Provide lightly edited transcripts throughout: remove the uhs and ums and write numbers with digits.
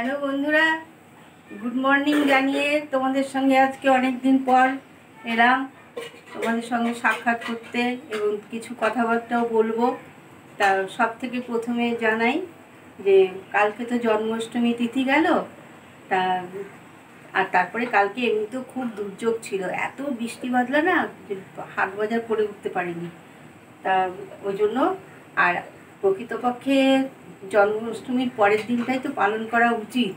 Hello বন্ধুরা, good morning জানিয়ে তোমাদের সঙ্গে আজকে অনেক দিন পর এলাম তোমাদের সঙ্গে সাক্ষাৎ করতে এবং কিছু কথাবার্তাও বলবো। তা সব থেকে প্রথমে জানাই যে কালকে তো জন্মাষ্টমী তিথি গেল। তা আর তারপরে কালকে এমনিতেও খুব দুর্যোগ ছিল, এত বৃষ্টি বাদলা না যে হাট বাজার করে উঠতে পারিনি। তা ওই জন্য আর প্রকৃতপক্ষে জন্মাষ্টমীর পরের দিনটাই তো পালন করা উচিত।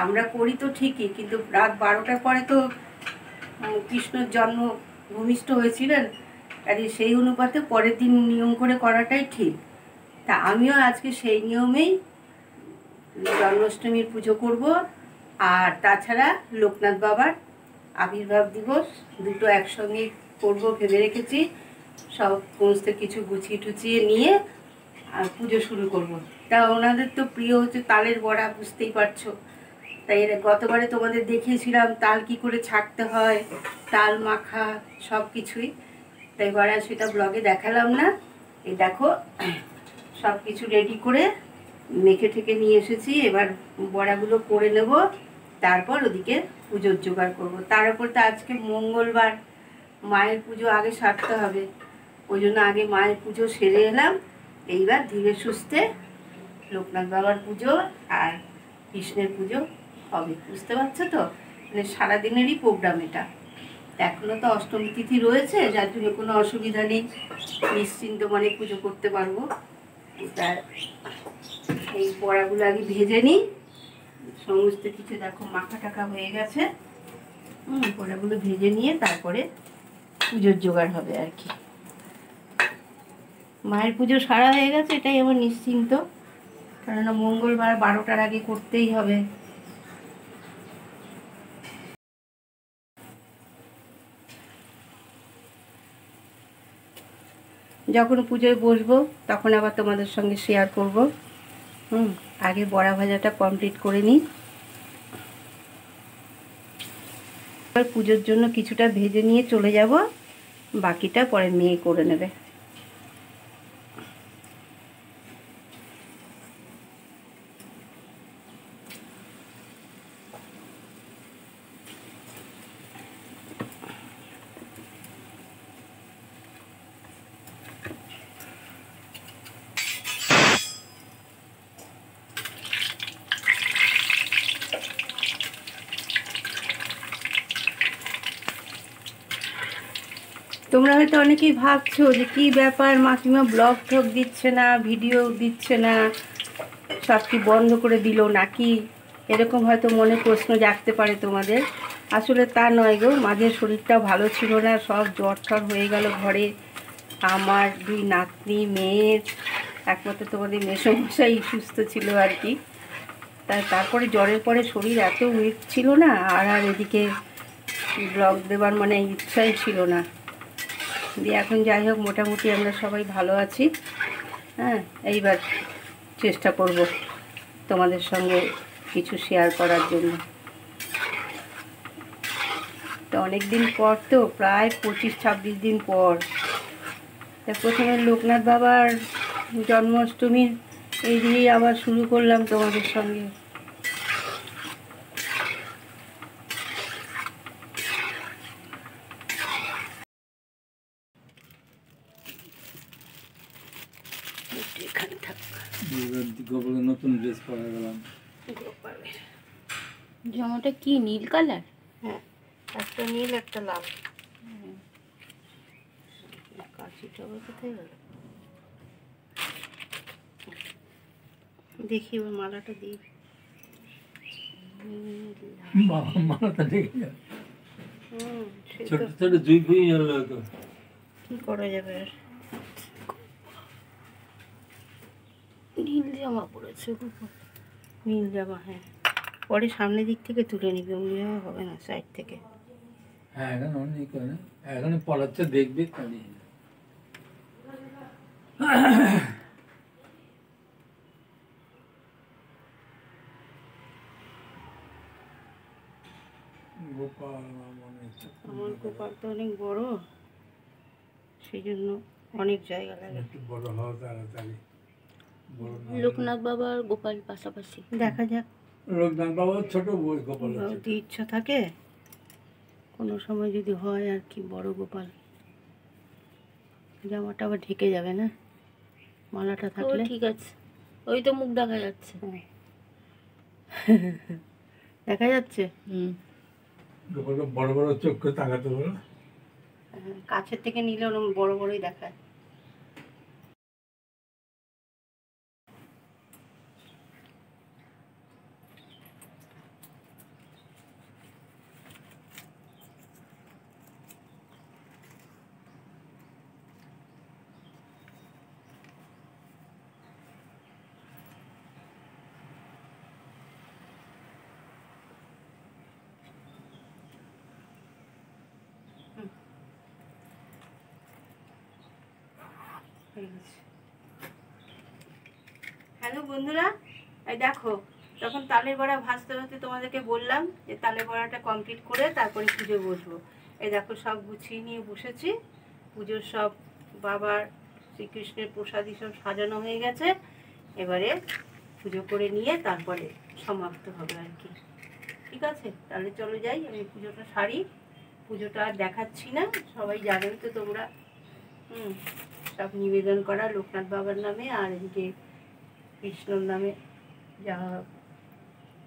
আমরা করি তো ঠিকই, কিন্তু রাত 12টার পরে তো কৃষ্ণর জন্ম ভূমিষ্ঠ হয়েছিলেন, কাজে সেই অনুপাতে পরের দিন নিয়ম করে করাটাই ঠিক। তা আমিও আজকে সেই নিয়মেই জন্মাষ্টমীর পুজো করব। আর তাছাড়া লোকনাথ বাবার আবির্ভাব দিবস দুটো একসঙ্গে করব ভেবে রেখেছি। সমস্ত কিছু গুছিয়ে টুচিয়ে নিয়ে আর পুজো শুরু করব। তা ওনাদের তো প্রিয় হচ্ছে তালের বড়া, বুঝতেই পারছো। তাই গতবারে তোমাদের দেখিয়েছিলাম তাল কি করে ছাড়তে হয়, তাল মাখা সব কিছুই। তাই এবার আর সেটা ব্লগে দেখালাম না। এই দেখো সব কিছু রেডি করে মেখে ঠেকে নিয়ে এসেছি। এবার বড়াগুলো করে নেব, তারপর ওদিকে পুজোর জোগাড় করব। তার উপর তো আজকে মঙ্গলবার, মায়ের পুজো আগে সারতে হবে। ওই জন্য আগে মায়ের পুজো সেরে এলাম। এইবার ধীরে সুস্থে লোকনাথ বাবার পুজো আর কৃষ্ণের পুজো হবে, বুঝতে পারছো তো? মানে সারাদিনেরই প্রোগ্রাম এটা। এখনও তো অষ্টমী তিথি রয়েছে, যার জন্য কোনো অসুবিধা নেই, নিশ্চিন্ত মানে পুজো করতে পারবো। তার এই বড়াগুলো আগে ভেজে নিই। সমস্ত কিছু দেখো মাখা টাকা হয়ে গেছে। বড়াগুলো ভেজে নিয়ে তারপরে পুজোর জোগাড় হবে আর কি। মায়ের পুজো সারা হয়ে গেছে, এটাই আমার নিশ্চিন্ত। কেননা মঙ্গলবার 12টার আগে করতেই হবে। যখন পুজোয় বসবো তখন আবার তোমাদের সঙ্গে শেয়ার করব। আগে বড়া ভাজাটা কমপ্লিট করে নিই। এবার পুজোর জন্য কিছুটা ভেজে নিয়ে চলে যাব, বাকিটা পরে মেয়ে করে নেবে। তোমরা হয়তো অনেকেই ভাবছো যে কী ব্যাপার, মাসিমা ব্লগ ঠক দিচ্ছে না, ভিডিও দিচ্ছে না, সব কি বন্ধ করে দিল নাকি, এরকম হয়তো মনে প্রশ্ন জাগতে পারে তোমাদের। আসলে তা নয় গো, মাঝে শরীরটাও ভালো ছিল না, সব জ্বর ঠর হয়ে গেল ঘরে। আমার 2 নাতনি, মেয়ের, একমাত্র তোমাদের মেসোমশাই সুস্থ ছিল আর কি। তারপরে জ্বরের পরে শরীর এত উইক ছিল না, আর এদিকে ব্লগ দেবার মানে ইচ্ছাই ছিল না। দিয়ে এখন যাই হোক মোটামুটি আমরা সবাই ভালো আছি। এইবার চেষ্টা করব তোমাদের সঙ্গে কিছু শেয়ার করার জন্য। তো অনেক দিন পর, তো প্রায় 25-26 দিন পর। তা প্রথমে লোকনাথ বাবার জন্মাষ্টমীর এই দিয়েই আবার শুরু করলাম তোমাদের সঙ্গে। নতুন ড্রেস পরে গেলাম। জামাটা কি নীল কালার? হ্যাঁ, একটা নীল একটা লাল। কাশিটা আবার কোথায় গেল? দেখি ওর মালাটা দিই। মালাটা দেখে ছোট ছোট জুই ফুই জ্বললো তো কি করা যাবে আর। নীল জামা পরেছে, নীল জামা। হ্যাঁ, পরে সামনের দিক থেকে তুলে নিবি, অন্য জামা হবে না, সাইড থেকে। হ্যাঁ, এখন অনেক করে এখন পড়াচ্ছে, দেখবে তাহলে। গোপাল আমার গোপালটা অনেক বড়, সেই জন্য অনেক জায়গা লাগে। একটু বড় হওয়া তাড়াতাড়ি। লোকনাথ বাবা আর গোপাল পাশাপাশি, দেখা যাক লোকনাথ বাবার ছোট বই গোপাল হচ্ছে। যদি ইচ্ছা থাকে কোনো সময় যদি হয় আর কি, বড় গোপাল। জামাটা আবার ঢেকে যাবে না মালাটা থাকলে। ঠিক আছে, ওই তো মুখ দেখা যাচ্ছে। দেখা যাচ্ছে। গোপালকে বড় বড় চোখ করে তাকাতে বলো। কাছের থেকে নিলে ওরকম বড় বড়ই দেখায়। হ্যালো বন্ধুরা, এই দেখো তখন তালের বড়া ভাজতে ভাজতে তোমাদেরকে বললাম যে তালের বড়াটা কমপ্লিট করে তারপরে পুজো বসবো। এই দেখো সব গুছিয়ে নিয়ে বসেছি। পুজোর সব বাবার শ্রীকৃষ্ণের প্রসাদী সব সাজানো হয়ে গেছে। এবারে পুজো করে নিয়ে তারপরে সমাপ্ত হবে আর কি। ঠিক আছে, তাহলে চলো যাই, আমি পুজোটা সারি। পুজোটা আর দেখাচ্ছি না, সবাই জানেন তো তোমরা। সব নিবেদন করা লোকনাথ বাবার নামে, আর এদিকে কৃষ্ণর নামে যা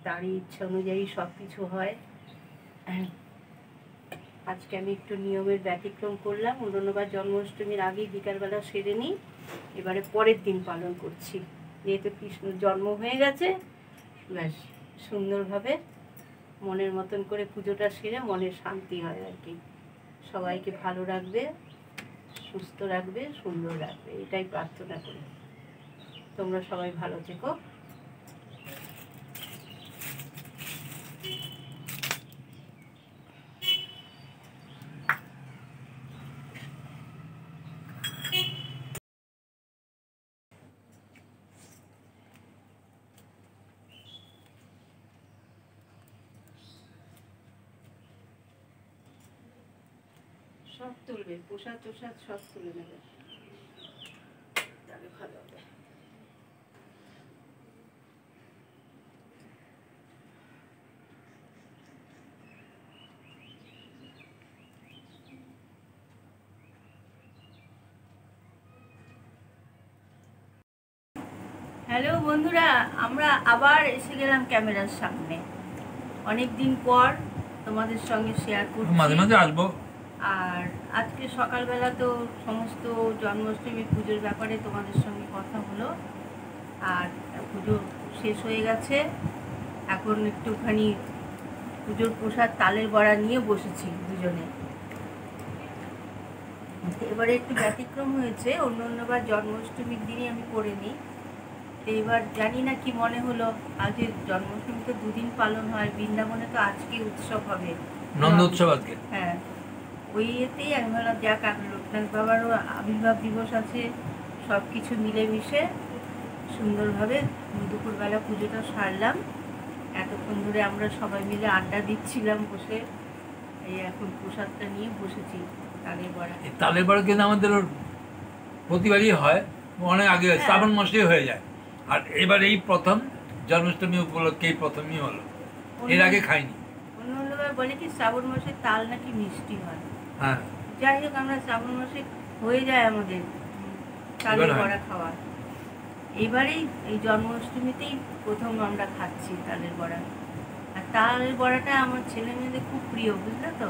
তারই ইচ্ছা অনুযায়ী সব কিছু হয়। আজকে আমি একটু নিয়মের ব্যতিক্রম করলাম। অন্যবার জন্মাষ্টমীর আগেই বিকালবেলা সেরে নিই, এবারে পরের দিন পালন করছি। যেহেতু কৃষ্ণর জন্ম হয়ে গেছে, ব্যাস সুন্দরভাবে মনের মতন করে পুজোটা সেরে মনের শান্তি হয় আর কি। সবাইকে ভালো রাখবে, সুস্থ রাখবে, সুন্দর রাখবে, এটাই প্রার্থনা করি। তোমরা সবাই ভালো থেকো। সব তুলবে, প্রসাদ টোসাদ সব তুলে নেবে, তাহলে ভালো হবে। হ্যালো বন্ধুরা, আমরা আবার এসে গেলাম ক্যামেরার সামনে। অনেক দিন পর তোমাদের সঙ্গে শেয়ার করছি। মাঝে মাঝে আসবো। আর আজকে সকালবেলা তো সমস্ত জন্মাষ্টমী পুজোর ব্যাপারে তোমাদের সঙ্গে কথা হলো। আর পুজো শেষ হয়ে গেছে, এখন একটুখানি পুজোর প্রসাদ তালের বড়া নিয়ে বসেছি দুজনে। এবারে একটু ব্যতিক্রম হয়েছে, অন্যবার জন্মাষ্টমীর দিনই আমি করে নিই। তো এবার জানি না কি মনে হলো, আজকে জন্মাষ্টমী তো দুদিন পালন হয়, বৃন্দাবনে তো আজকে উৎসব হবে, নন্দ উৎসব আজকে। হ্যাঁ, ওই ইয়েতেই আমি ভাবলাম যাক, লোকনাথ বাবারও আবির্ভাব দিবস আছে, সব কিছু মিলেমিশে সুন্দরভাবে দুপুরবেলা পুজোটা সারলাম। এতক্ষণ ধরে আমরা সবাই মিলে আড্ডা দিচ্ছিলাম বসে, এই এখন প্রসাদটা নিয়ে বসেছি তালের বড়া। তালের বড়া কিন্তু আমাদের প্রতিবারই হয়, অনেক আগে হয়, শ্রাবণ মাসে হয়ে যায়। আর এবার এই প্রথম জন্মাষ্টমী উপলক্ষে এই প্রথমই হলো, এর আগে খাইনি। অন্যবার বলে কি শ্রাবণ মাসে তাল নাকি মিষ্টি হয়। হ্যাঁ, যাই হোক, আমরা শ্রাবণ মাসে হয়ে যায় আমাদের তালের বড়া খাওয়া। এবারেই এই জন্মাষ্টমীতেই প্রথম আমরা খাচ্ছি তালের বড়া। আর তালের বড়াটা আমার ছেলে মেয়েদের খুব প্রিয়, বুঝলে তো,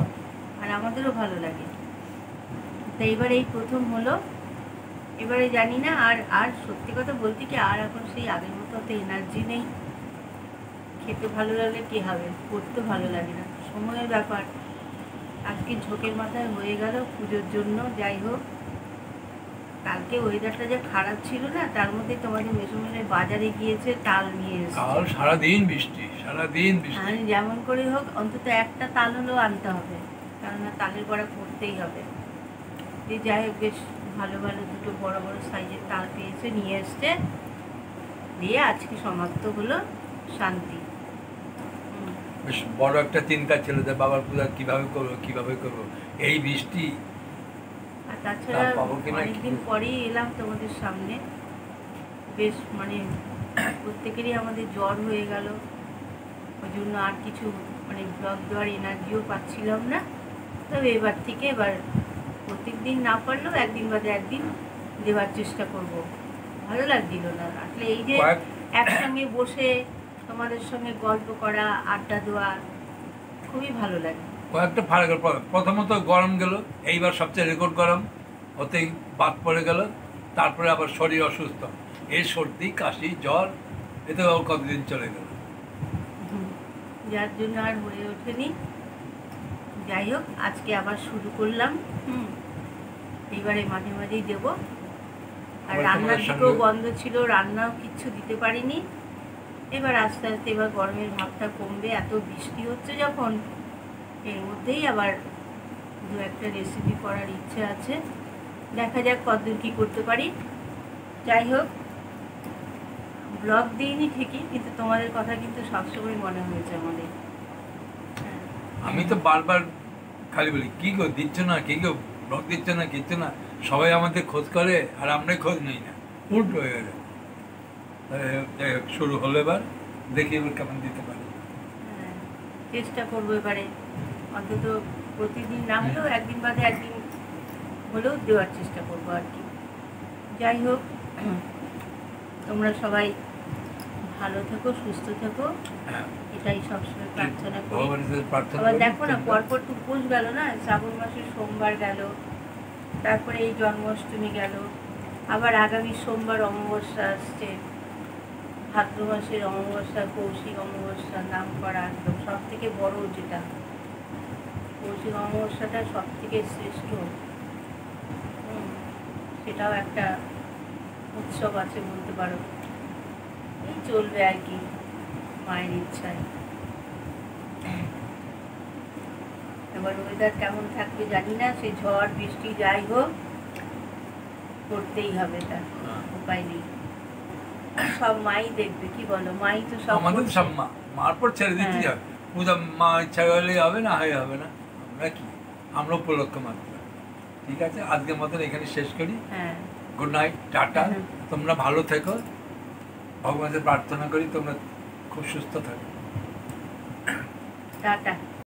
আর আমাদেরও ভালো লাগে। তো এবার এই প্রথম হলো। এবারে জানি না, আর সত্যি কথা বলতে কি, আর এখন সেই আগের মতো অত এনার্জি নেই। খেতে ভালো লাগলে কি হবে, করতে ভালো লাগে না, সময়ের ব্যাপার। আজকে ঝোঁকের মাথায় হয়ে গেল পুজোর জন্য। যাই হোক, কালকে ওয়েদারটা যে খারাপ ছিল না, তার মধ্যে তোমাদের মেসোমেনের বাজারে গিয়েছে, তাল নিয়ে এসেছে। কাল সারাদিন বৃষ্টি, সারাদিন বৃষ্টি। আমি যেমন করে হোক অন্তত একটা তাল হলেও আনতে হবে, কেননা তালের বড়া করতেই হবে। যাই হোক, বেশ ভালো ভালো দুটো বড় বড় সাইজের তাল পেয়েছে, নিয়ে এসছে, দিয়ে আজকে সমাপ্ত হলো, শান্তি। বেশ বড় একটা চিন্তা ছিল যে বাবার পূজা কিভাবে করবো এই বৃষ্টি। আর তাছাড়া অনেকদিন পরেই এলাম তোমাদের সামনে। বেশ মানে প্রত্যেকেরই আমাদের জ্বর হয়ে গেল, ওই জন্য আর কিছু মানে ব্লগ দেওয়ার এনার্জিও পাচ্ছিলাম না। তবে এবার থেকে এবার প্রত্যেক দিন না পারলেও একদিন বাদে একদিন দেওয়ার চেষ্টা করব। ভালো লাগছিল না আসলে এই যে একসঙ্গে বসে তোমাদের সঙ্গে গল্প করা, আড্ডা দেওয়া খুবই ভালো লাগে। কয়েকটা ফারাক, প্রথমত গরম গেল, এইবার সবচেয়ে রেকর্ড গরম, ওতেই বাদ পড়ে গেল। তারপরে আবার শরীর অসুস্থ, এই সর্দি কাশি জ্বর, এতে কতদিন চলে গেল, যার জন্য আর হয়ে ওঠেনি। যাই হোক, আজকে আবার শুরু করলাম। এইবারে মাঝে মাঝেই দেবো। আর রান্নার দিকেও বন্ধ ছিল, রান্নাও কিচ্ছু দিতে পারিনি। এবার আস্তে আস্তে এবার গরমের ভাবটা কমবে, এত বৃষ্টি হচ্ছে যখন, এর মধ্যেই আবার দু একটা রেসিপি করার ইচ্ছে আছে। দেখা যাক কতদূর কী করতে পারি। যাই হোক, ব্লগ দিইনি ঠিকই, কিন্তু তোমাদের কথা কিন্তু সবসময় মনে হয়েছে আমাদের। আমি তো বারবার খালি বলি কি গো দিচ্ছ না, কি গো ব্লগ দিচ্ছ না, কিচ্ছু না। সবাই আমাদের খোঁজ করে আর আমরাই খোঁজ নিই না, উল্টো হয়ে গেল। যাই হোক, শুরু হলো, এবার দেখি এবার কেমন দিতে পারি। চেষ্টা করবো এবারে অন্তত প্রতিদিন না হলেও একদিন বাদে একদিন হলেও দেওয়ার চেষ্টা করবো আর কি। যাই হোক, তোমরা সবাই ভালো থেকো, সুস্থ থেকো, এটাই সবসময় প্রার্থনা করি। আবার দেখো না, পরপর তো উপোস গেল না, শ্রাবণ মাসের সোমবার গেল, তারপরে এই জন্মাষ্টমী গেল, আবার আগামী সোমবার অমাবস্যা আসছে, ভাদ্র মাসের অমাবস্যা, কৌশিক অমাবস্যার নাম করা একদম সব থেকে বড়, যেটা কৌশিক অমাবস্যাটা সব থেকে শ্রেষ্ঠ। সেটাও একটা উৎসব আছে বলতে পারো। এই চলবে আর কি মায়ের ইচ্ছায়। এবার ওয়েদার কেমন থাকবে জানি না, সে ঝড় বৃষ্টি যাই হোক করতেই হবে, তার উপায় নেই। সব মাই দেখবে, কি বলো, মাই তো সব আমাদের সব মার পর ছেড়ে দিতে হবে। পূজা মা ইচ্ছা করলে হবে, না হয় হবে না, আমরা কি, আমরা উপলক্ষ মাত্র। ঠিক আছে, আজকের মতন এখানে শেষ করি। Good night, tata. তোমরা ভালো থেকো, ভগবানের প্রার্থনা করি তোমরা খুব সুস্থ থাকো। টাটা।